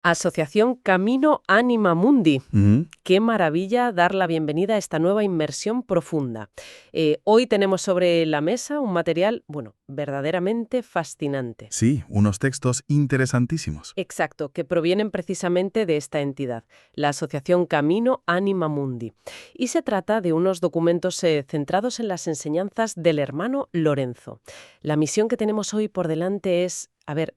Asociación Camino Anima Mundi. Ujú. Qué maravilla dar la bienvenida a esta nueva inmersión profunda. Hoy tenemos sobre la mesa un material, bueno, verdaderamente fascinante. Sí, unos textos interesantísimos. Exacto, que provienen precisamente de esta entidad, la Asociación Camino Anima Mundi. Y se trata de unos documentos centrados en las enseñanzas del hermano Lorenzo. La misión que tenemos hoy por delante es,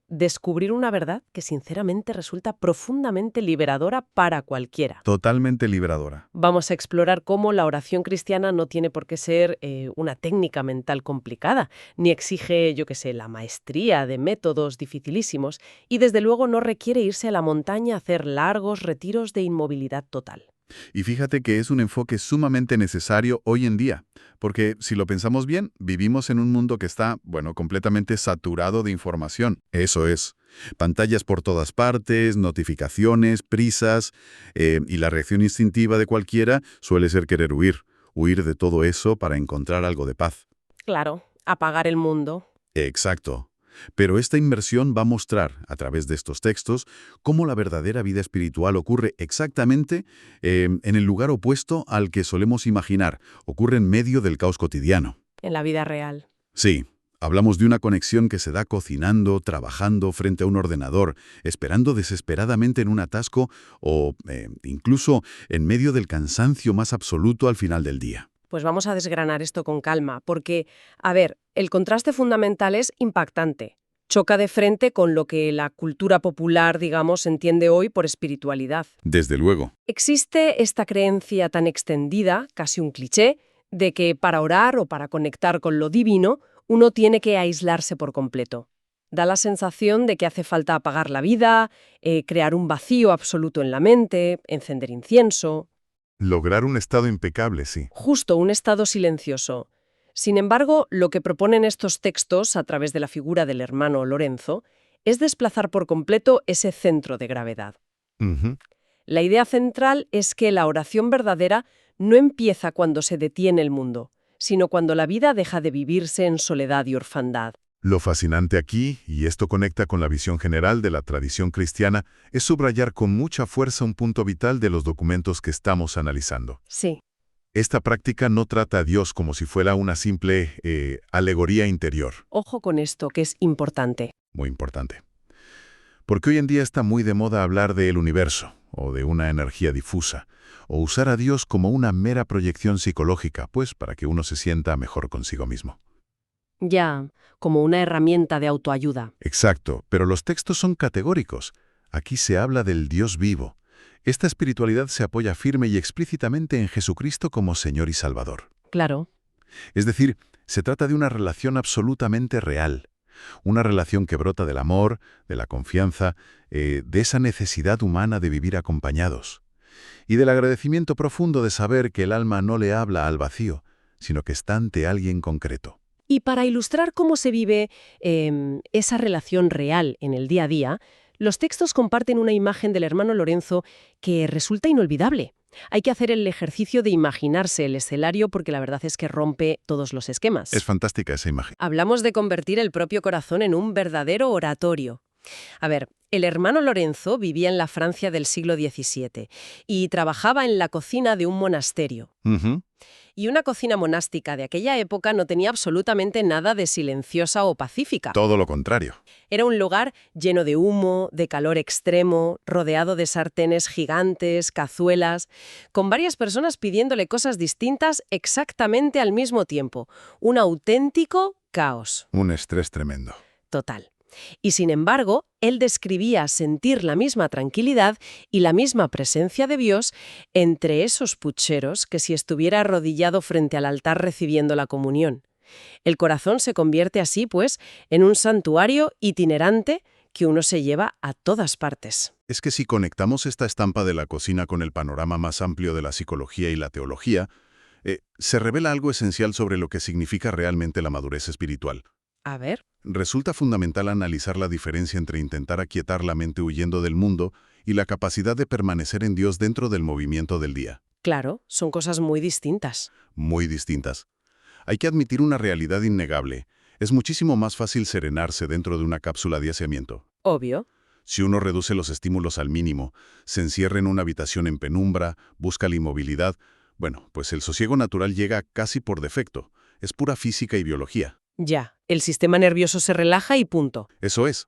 descubrir una verdad que sinceramente resulta profundamente liberadora para cualquiera. Totalmente liberadora. Vamos a explorar cómo la oración cristiana no tiene por qué ser una técnica mental complicada, ni exige, yo qué sé, la maestría de métodos dificilísimos, y desde luego no requiere irse a la montaña a hacer largos retiros de inmovilidad total. Y fíjate que es un enfoque sumamente necesario hoy en día, porque si lo pensamos bien, vivimos en un mundo que está, bueno, completamente saturado de información. Eso es. Pantallas por todas partes, notificaciones, prisas, y la reacción instintiva de cualquiera suele ser querer huir de todo eso para encontrar algo de paz. Claro, apagar el mundo. Exacto. Pero esta inmersión va a mostrar, a través de estos textos, cómo la verdadera vida espiritual ocurre exactamente en el lugar opuesto al que solemos imaginar. Ocurre en medio del caos cotidiano. En la vida real. Sí, hablamos de una conexión que se da cocinando, trabajando frente a un ordenador, esperando desesperadamente en un atasco o incluso en medio del cansancio más absoluto al final del día. Pues vamos a desgranar esto con calma, porque, el contraste fundamental es impactante. Choca de frente con lo que la cultura popular, digamos, entiende hoy por espiritualidad. Desde luego. Existe esta creencia tan extendida, casi un cliché, de que para orar o para conectar con lo divino, uno tiene que aislarse por completo. Da la sensación de que hace falta apagar la vida, crear un vacío absoluto en la mente, encender incienso. Lograr un estado impecable, sí. Justo un estado silencioso. Sin embargo, lo que proponen estos textos, a través de la figura del hermano Lorenzo, es desplazar por completo ese centro de gravedad. Ujú. La idea central es que la oración verdadera no empieza cuando se detiene el mundo, sino cuando la vida deja de vivirse en soledad y orfandad. Lo fascinante aquí, y esto conecta con la visión general de la tradición cristiana, es subrayar con mucha fuerza un punto vital de los documentos que estamos analizando. Sí, Esta práctica no trata a Dios como si fuera una simple alegoría interior. ojo con esto, que es importante. Muy importante. Porque hoy en día está muy de moda hablar del universo, o de una energía difusa, o usar a Dios como una mera proyección psicológica, pues para que uno se sienta mejor consigo mismo. Ya, como una herramienta de autoayuda. Exacto, pero los textos son categóricos. Aquí se habla del Dios vivo. Esta espiritualidad se apoya firme y explícitamente en Jesucristo como Señor y Salvador. Claro. Es decir, se trata de una relación absolutamente real. Una relación que brota del amor, de la confianza, de esa necesidad humana de vivir acompañados. Y del agradecimiento profundo de saber que el alma no le habla al vacío, sino que está ante alguien concreto. Y para ilustrar cómo se vive esa relación real en el día a día, los textos comparten una imagen del hermano Lorenzo que resulta inolvidable. Hay que hacer el ejercicio de imaginarse el escenario porque la verdad es que rompe todos los esquemas. Es fantástica esa imagen. Hablamos de convertir el propio corazón en un verdadero oratorio. El hermano Lorenzo vivía en la Francia del siglo XVII y trabajaba en la cocina de un monasterio. Ujú. Y una cocina monástica de aquella época no tenía absolutamente nada de silenciosa o pacífica. Todo lo contrario. Era un lugar lleno de humo, de calor extremo, rodeado de sartenes gigantes, cazuelas, con varias personas pidiéndole cosas distintas exactamente al mismo tiempo. Un auténtico caos. Un estrés tremendo. Total. Y sin embargo, él describía sentir la misma tranquilidad y la misma presencia de Dios entre esos pucheros que si estuviera arrodillado frente al altar recibiendo la comunión. El corazón se convierte así, pues, en un santuario itinerante que uno se lleva a todas partes. Es que si conectamos esta estampa de la cocina con el panorama más amplio de la psicología y la teología, se revela algo esencial sobre lo que significa realmente la madurez espiritual. A ver. Resulta fundamental analizar la diferencia entre intentar aquietar la mente huyendo del mundo y la capacidad de permanecer en Dios dentro del movimiento del día. Claro, son cosas muy distintas. Muy distintas. Hay que admitir una realidad innegable. Es muchísimo más fácil serenarse dentro de una cápsula de aislamiento. Obvio. Si uno reduce los estímulos al mínimo, se encierra en una habitación en penumbra, busca la inmovilidad, bueno, pues el sosiego natural llega casi por defecto. Es pura física y biología. Ya, el sistema nervioso se relaja y punto. Eso es.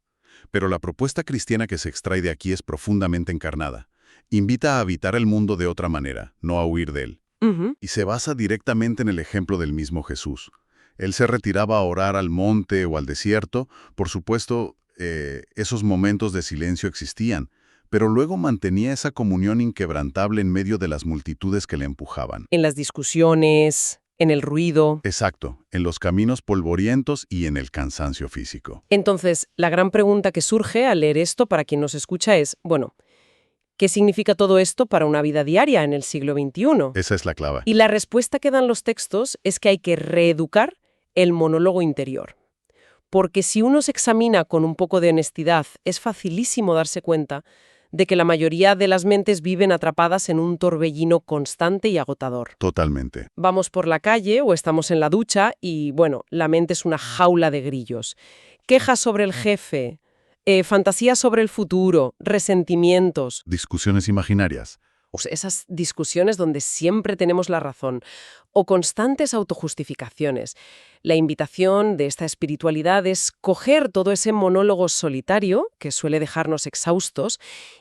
Pero la propuesta cristiana que se extrae de aquí es profundamente encarnada. Invita a habitar el mundo de otra manera, no a huir de él. Ujú. Y se basa directamente en el ejemplo del mismo Jesús. Él se retiraba a orar al monte o al desierto. Por supuesto, esos momentos de silencio existían, pero luego mantenía esa comunión inquebrantable en medio de las multitudes que le empujaban. En las discusiones, en el ruido. Exacto, en los caminos polvorientos y en el cansancio físico. Entonces, la gran pregunta que surge al leer esto para quien nos escucha es, bueno, ¿qué significa todo esto para una vida diaria en el siglo XXI? Esa es la clave. Y la respuesta que dan los textos es que hay que reeducar el monólogo interior. Porque si uno se examina con un poco de honestidad, es facilísimo darse cuenta de que la mayoría de las mentes viven atrapadas en un torbellino constante y agotador. Totalmente. Vamos por la calle o estamos en la ducha y, bueno, la mente es una jaula de grillos. Quejas sobre el jefe, fantasías sobre el futuro, resentimientos. Discusiones imaginarias. Esas discusiones donde siempre tenemos la razón, o constantes autojustificaciones. La invitación de esta espiritualidad es coger todo ese monólogo solitario, que suele dejarnos exhaustos,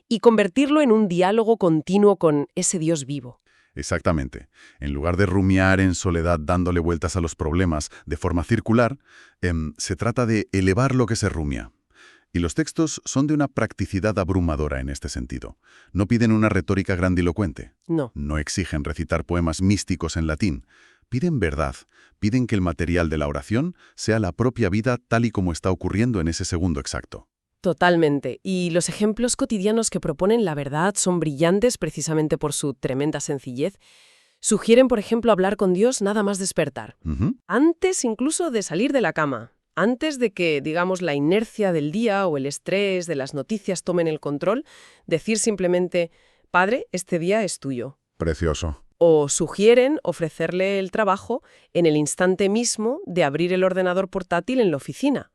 y convertirlo en un diálogo continuo con ese Dios vivo. Exactamente. En lugar de rumiar en soledad dándole vueltas a los problemas de forma circular, se trata de elevar lo que se rumia. Y los textos son de una practicidad abrumadora en este sentido. No piden una retórica grandilocuente. No. No exigen recitar poemas místicos en latín. Piden verdad. Piden que el material de la oración sea la propia vida tal y como está ocurriendo en ese segundo exacto. Totalmente. Y los ejemplos cotidianos que proponen la verdad son brillantes precisamente por su tremenda sencillez. Sugieren, por ejemplo, hablar con Dios nada más despertar. Ujú. Antes incluso de salir de la cama. Antes de que, digamos, la inercia del día o el estrés de las noticias tomen el control, decir simplemente, Padre, este día es tuyo. Precioso. O sugieren ofrecerle el trabajo en el instante mismo de abrir el ordenador portátil en la oficina.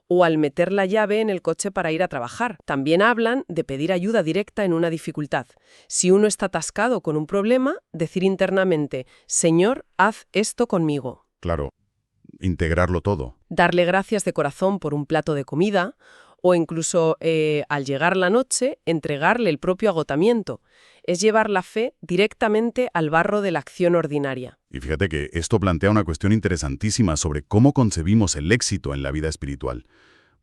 O al meter la llave en el coche para ir a trabajar. También hablan de pedir ayuda directa en una dificultad. Si uno está atascado con un problema, decir internamente, Señor, haz esto conmigo. Claro. Integrarlo todo. Darle gracias de corazón por un plato de comida, o incluso, al llegar la noche, entregarle el propio agotamiento. Es llevar la fe directamente al barro de la acción ordinaria. Y fíjate que esto plantea una cuestión interesantísima sobre cómo concebimos el éxito en la vida espiritual.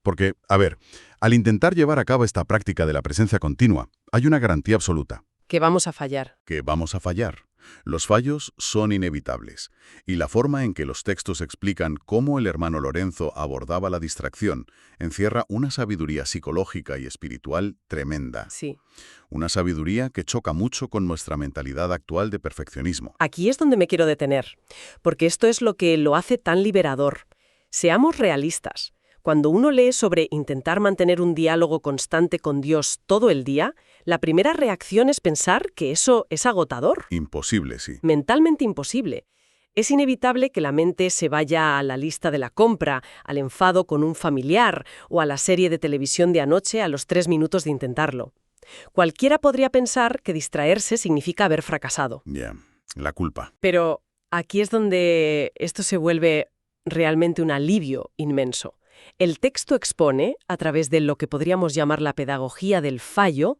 Porque, a ver, al intentar llevar a cabo esta práctica de la presencia continua, hay una garantía absoluta. Que vamos a fallar. Que vamos a fallar. Los fallos son inevitables, y la forma en que los textos explican cómo el hermano Lorenzo abordaba la distracción encierra una sabiduría psicológica y espiritual tremenda. Sí. Una sabiduría que choca mucho con nuestra mentalidad actual de perfeccionismo. Aquí es donde me quiero detener, porque esto es lo que lo hace tan liberador. Seamos realistas. Cuando uno lee sobre intentar mantener un diálogo constante con Dios todo el día, la primera reacción es pensar que eso es agotador. Imposible, sí. Mentalmente imposible. Es inevitable que la mente se vaya a la lista de la compra, al enfado con un familiar o a la serie de televisión de anoche a los 3 minutos de intentarlo. Cualquiera podría pensar que distraerse significa haber fracasado. Ya, la culpa. Pero aquí es donde esto se vuelve realmente un alivio inmenso. El texto expone, a través de lo que podríamos llamar la pedagogía del fallo,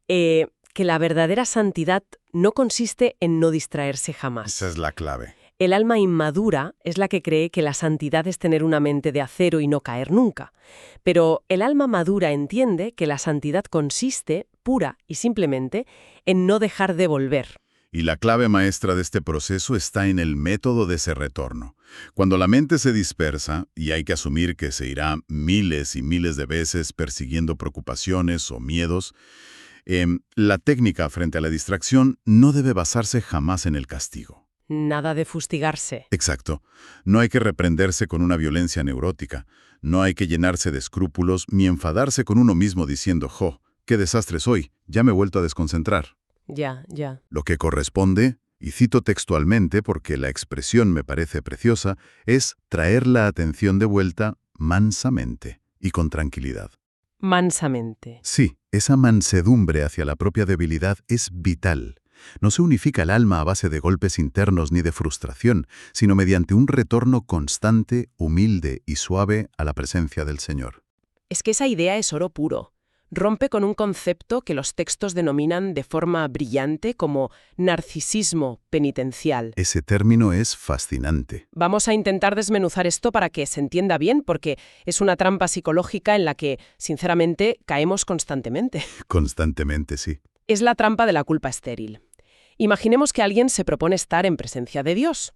que la verdadera santidad no consiste en no distraerse jamás. Esa es la clave. El alma inmadura es la que cree que la santidad es tener una mente de acero y no caer nunca. Pero el alma madura entiende que la santidad consiste, pura y simplemente, en no dejar de volver. Y la clave maestra de este proceso está en el método de ese retorno. Cuando la mente se dispersa, y hay que asumir que se irá miles y miles de veces persiguiendo preocupaciones o miedos, la técnica frente a la distracción no debe basarse jamás en el castigo. Nada de fustigarse. Exacto. No hay que reprenderse con una violencia neurótica. No hay que llenarse de escrúpulos ni enfadarse con uno mismo diciendo, «Jo, qué desastre soy, ya me he vuelto a desconcentrar». Ya. Lo que corresponde, y cito textualmente porque la expresión me parece preciosa, es traer la atención de vuelta mansamente y con tranquilidad. Mansamente. Sí, esa mansedumbre hacia la propia debilidad es vital. No se unifica el alma a base de golpes internos ni de frustración, sino mediante un retorno constante, humilde y suave a la presencia del Señor. Es que esa idea es oro puro. Rompe con un concepto que los textos denominan de forma brillante como narcisismo penitencial. Ese término es fascinante. Vamos a intentar desmenuzar esto para que se entienda bien, porque es una trampa psicológica en la que, sinceramente, caemos constantemente. Constantemente, sí. Es la trampa de la culpa estéril. Imaginemos que alguien se propone estar en presencia de Dios,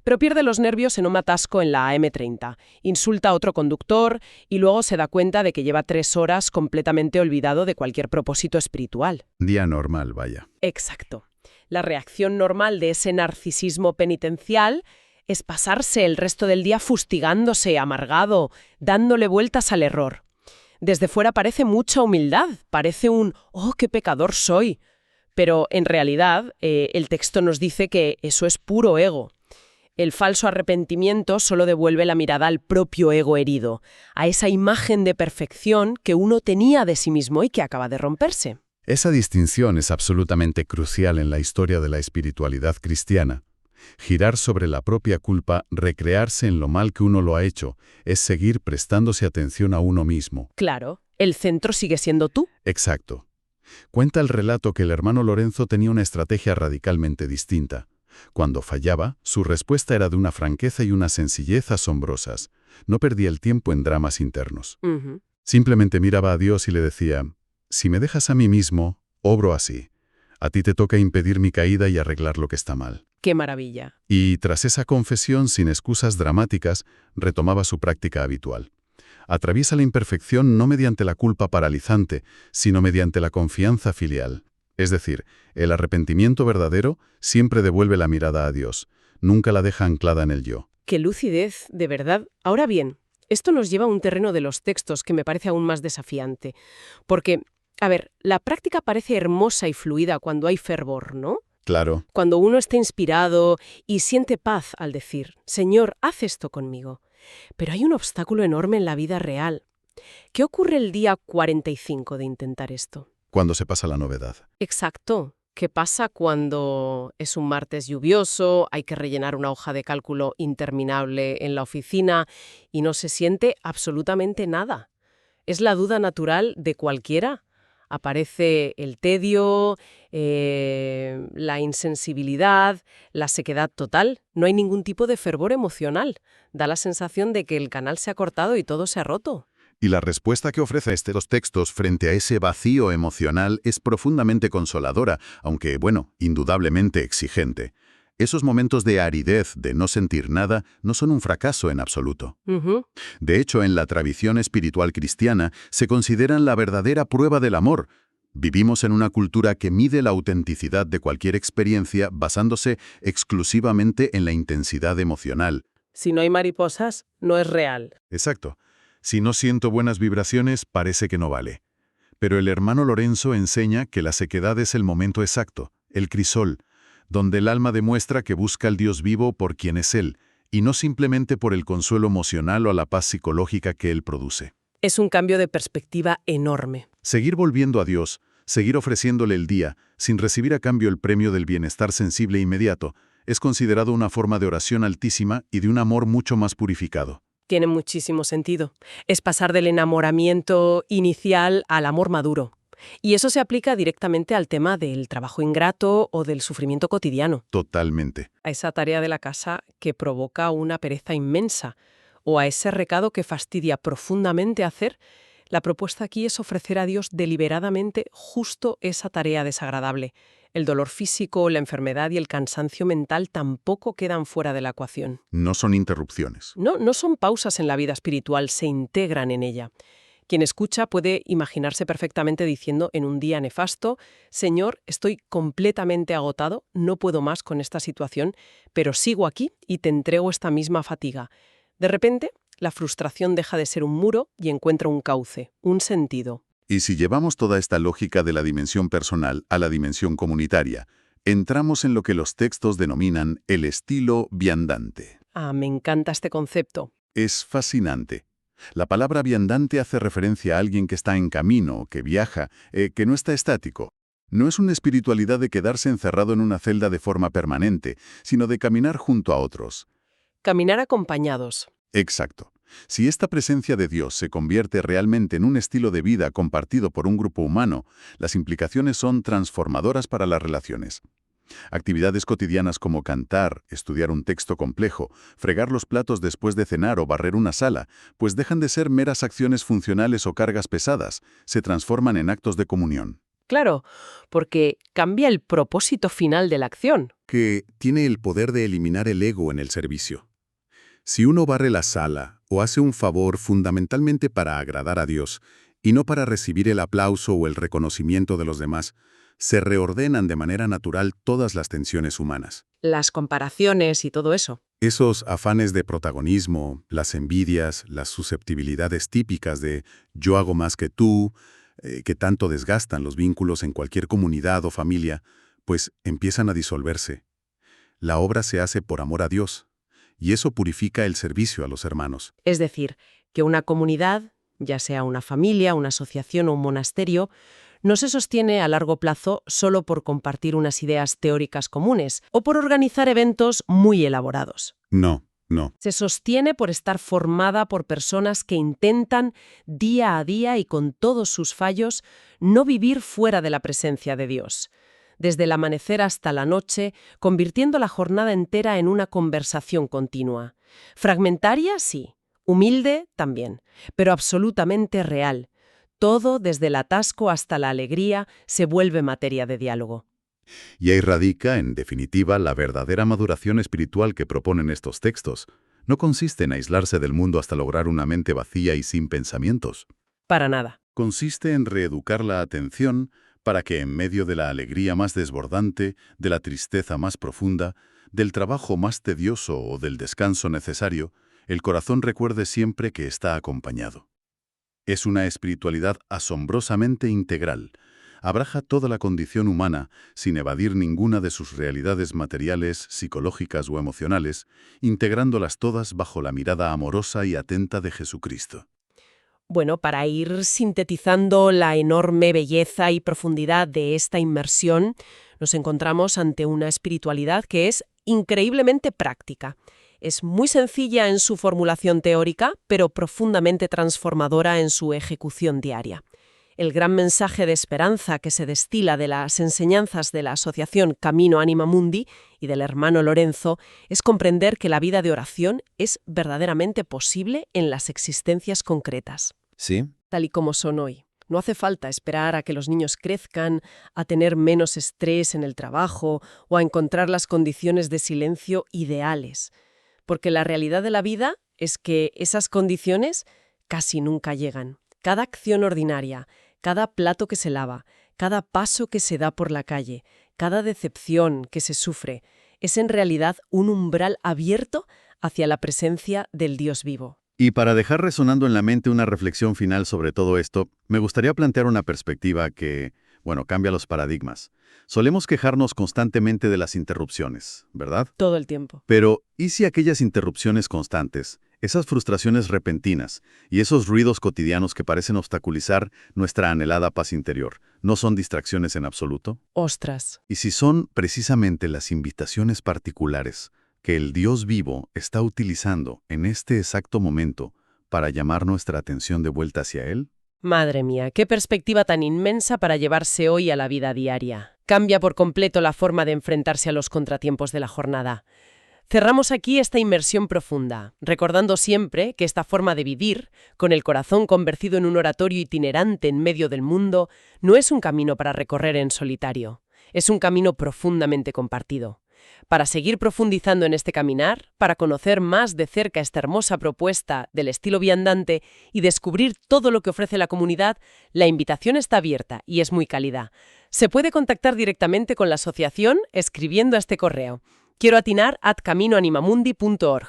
pero pierde los nervios en un atasco en la AM30, insulta a otro conductor y luego se da cuenta de que lleva 3 horas completamente olvidado de cualquier propósito espiritual. Día normal, vaya. Exacto. La reacción normal de ese narcisismo penitencial es pasarse el resto del día fustigándose, amargado, dándole vueltas al error. Desde fuera parece mucha humildad, parece un «oh, qué pecador soy». Pero en realidad el texto nos dice que eso es puro ego. El falso arrepentimiento solo devuelve la mirada al propio ego herido, a esa imagen de perfección que uno tenía de sí mismo y que acaba de romperse. Esa distinción es absolutamente crucial en la historia de la espiritualidad cristiana. Girar sobre la propia culpa, recrearse en lo mal que uno lo ha hecho, es seguir prestándose atención a uno mismo. Claro, el centro sigue siendo tú. Exacto. Cuenta el relato que el hermano Lorenzo tenía una estrategia radicalmente distinta. Cuando fallaba, su respuesta era de una franqueza y una sencillez asombrosas. No perdía el tiempo en dramas internos. Simplemente miraba a Dios y le decía, «Si me dejas a mí mismo, obro así. A ti te toca impedir mi caída y arreglar lo que está mal». ¡Qué maravilla! Y tras esa confesión, sin excusas dramáticas, retomaba su práctica habitual. Atraviesa la imperfección no mediante la culpa paralizante, sino mediante la confianza filial. Es decir, el arrepentimiento verdadero siempre devuelve la mirada a Dios, nunca la deja anclada en el yo. ¡Qué lucidez, de verdad! Ahora bien, esto nos lleva a un terreno de los textos que me parece aún más desafiante. Porque, a ver, la práctica parece hermosa y fluida cuando hay fervor, ¿no? Claro. Cuando uno está inspirado y siente paz al decir, «Señor, haz esto conmigo». Pero hay un obstáculo enorme en la vida real. ¿Qué ocurre el día 45 de intentar esto? Cuando se pasa la novedad. Exacto. ¿Qué pasa cuando es un martes lluvioso, hay que rellenar una hoja de cálculo interminable en la oficina y no se siente absolutamente nada? Es la duda natural de cualquiera. Aparece el tedio, la insensibilidad, la sequedad total. No hay ningún tipo de fervor emocional. Da la sensación de que el canal se ha cortado y todo se ha roto. Y la respuesta que ofrece los textos frente a ese vacío emocional es profundamente consoladora, aunque, bueno, indudablemente exigente. Esos momentos de aridez, de no sentir nada, no son un fracaso en absoluto. De hecho, en la tradición espiritual cristiana se consideran la verdadera prueba del amor. Vivimos en una cultura que mide la autenticidad de cualquier experiencia basándose exclusivamente en la intensidad emocional. Si no hay mariposas, no es real. Exacto. Si no siento buenas vibraciones, parece que no vale. Pero el hermano Lorenzo enseña que la sequedad es el momento exacto, el crisol, donde el alma demuestra que busca al Dios vivo por quien es Él, y no simplemente por el consuelo emocional o la paz psicológica que Él produce. Es un cambio de perspectiva enorme. Seguir volviendo a Dios, seguir ofreciéndole el día, sin recibir a cambio el premio del bienestar sensible e inmediato, es considerado una forma de oración altísima y de un amor mucho más purificado. Tiene muchísimo sentido. Es pasar del enamoramiento inicial al amor maduro. Y eso se aplica directamente al tema del trabajo ingrato o del sufrimiento cotidiano. Totalmente. A esa tarea de la casa que provoca una pereza inmensa, o a ese recado que fastidia profundamente hacer. La propuesta aquí es ofrecer a Dios deliberadamente justo esa tarea desagradable. El dolor físico, la enfermedad y el cansancio mental tampoco quedan fuera de la ecuación. No son interrupciones. No son pausas en la vida espiritual, se integran en ella. Quien escucha puede imaginarse perfectamente diciendo en un día nefasto, «Señor, estoy completamente agotado, no puedo más con esta situación, pero sigo aquí y te entrego esta misma fatiga». De repente, la frustración deja de ser un muro y encuentra un cauce, un sentido. Y si llevamos toda esta lógica de la dimensión personal a la dimensión comunitaria, entramos en lo que los textos denominan el estilo viandante. Me encanta este concepto. Es fascinante. La palabra viandante hace referencia a alguien que está en camino, que viaja, que no está estático. No es una espiritualidad de quedarse encerrado en una celda de forma permanente, sino de caminar junto a otros. Caminar acompañados. Exacto. Si esta presencia de Dios se convierte realmente en un estilo de vida compartido por un grupo humano, las implicaciones son transformadoras para las relaciones. Actividades cotidianas como cantar, estudiar un texto complejo, fregar los platos después de cenar o barrer una sala, pues dejan de ser meras acciones funcionales o cargas pesadas, se transforman en actos de comunión. Claro, porque cambia el propósito final de la acción. Que tiene el poder de eliminar el ego en el servicio. Si uno barre la sala o hace un favor fundamentalmente para agradar a Dios y no para recibir el aplauso o el reconocimiento de los demás, se reordenan de manera natural todas las tensiones humanas. Las comparaciones y todo eso. Esos afanes de protagonismo, las envidias, las susceptibilidades típicas de yo hago más que tú, que tanto desgastan los vínculos en cualquier comunidad o familia, pues empiezan a disolverse. La obra se hace por amor a Dios, y eso purifica el servicio a los hermanos. Es decir, que una comunidad, ya sea una familia, una asociación o un monasterio, no se sostiene a largo plazo solo por compartir unas ideas teóricas comunes o por organizar eventos muy elaborados. No. Se sostiene por estar formada por personas que intentan, día a día y con todos sus fallos, no vivir fuera de la presencia de Dios. Desde el amanecer hasta la noche, convirtiendo la jornada entera en una conversación continua. Fragmentaria, sí. Humilde, también. Pero absolutamente real. Todo, desde el atasco hasta la alegría, se vuelve materia de diálogo. Y ahí radica, en definitiva, la verdadera maduración espiritual que proponen estos textos. No consiste en aislarse del mundo hasta lograr una mente vacía y sin pensamientos. Para nada. Consiste en reeducar la atención para que en medio de la alegría más desbordante, de la tristeza más profunda, del trabajo más tedioso o del descanso necesario, el corazón recuerde siempre que está acompañado. Es una espiritualidad asombrosamente integral. Abraza toda la condición humana sin evadir ninguna de sus realidades materiales, psicológicas o emocionales, integrándolas todas bajo la mirada amorosa y atenta de Jesucristo. Bueno, para ir sintetizando la enorme belleza y profundidad de esta inmersión, nos encontramos ante una espiritualidad que es increíblemente práctica. Es muy sencilla en su formulación teórica, pero profundamente transformadora en su ejecución diaria. El gran mensaje de esperanza que se destila de las enseñanzas de la asociación Camino Anima Mundi y del hermano Lorenzo es comprender que la vida de oración es verdaderamente posible en las existencias concretas. ¿Sí? Tal y como son hoy. No hace falta esperar a que los niños crezcan, a tener menos estrés en el trabajo o a encontrar las condiciones de silencio ideales. Porque la realidad de la vida es que esas condiciones casi nunca llegan. Cada acción ordinaria, cada plato que se lava, cada paso que se da por la calle, cada decepción que se sufre, es en realidad un umbral abierto hacia la presencia del Dios vivo. Y para dejar resonando en la mente una reflexión final sobre todo esto, me gustaría plantear una perspectiva que, cambia los paradigmas. Solemos quejarnos constantemente de las interrupciones, ¿verdad? Todo el tiempo. Pero, ¿y si aquellas interrupciones constantes, esas frustraciones repentinas y esos ruidos cotidianos que parecen obstaculizar nuestra anhelada paz interior, no son distracciones en absoluto? Ostras. ¿Y si son precisamente las invitaciones particulares que el Dios vivo está utilizando en este exacto momento para llamar nuestra atención de vuelta hacia Él? Madre mía, qué perspectiva tan inmensa para llevarse hoy a la vida diaria. Cambia por completo la forma de enfrentarse a los contratiempos de la jornada. Cerramos aquí esta inmersión profunda, recordando siempre que esta forma de vivir, con el corazón convertido en un oratorio itinerante en medio del mundo, no es un camino para recorrer en solitario, es un camino profundamente compartido. Para seguir profundizando en este caminar, para conocer más de cerca esta hermosa propuesta del estilo viandante y descubrir todo lo que ofrece la comunidad, la invitación está abierta y es muy cálida. Se puede contactar directamente con la asociación escribiendo a este correo: quieroatinar@caminoanimamundi.org.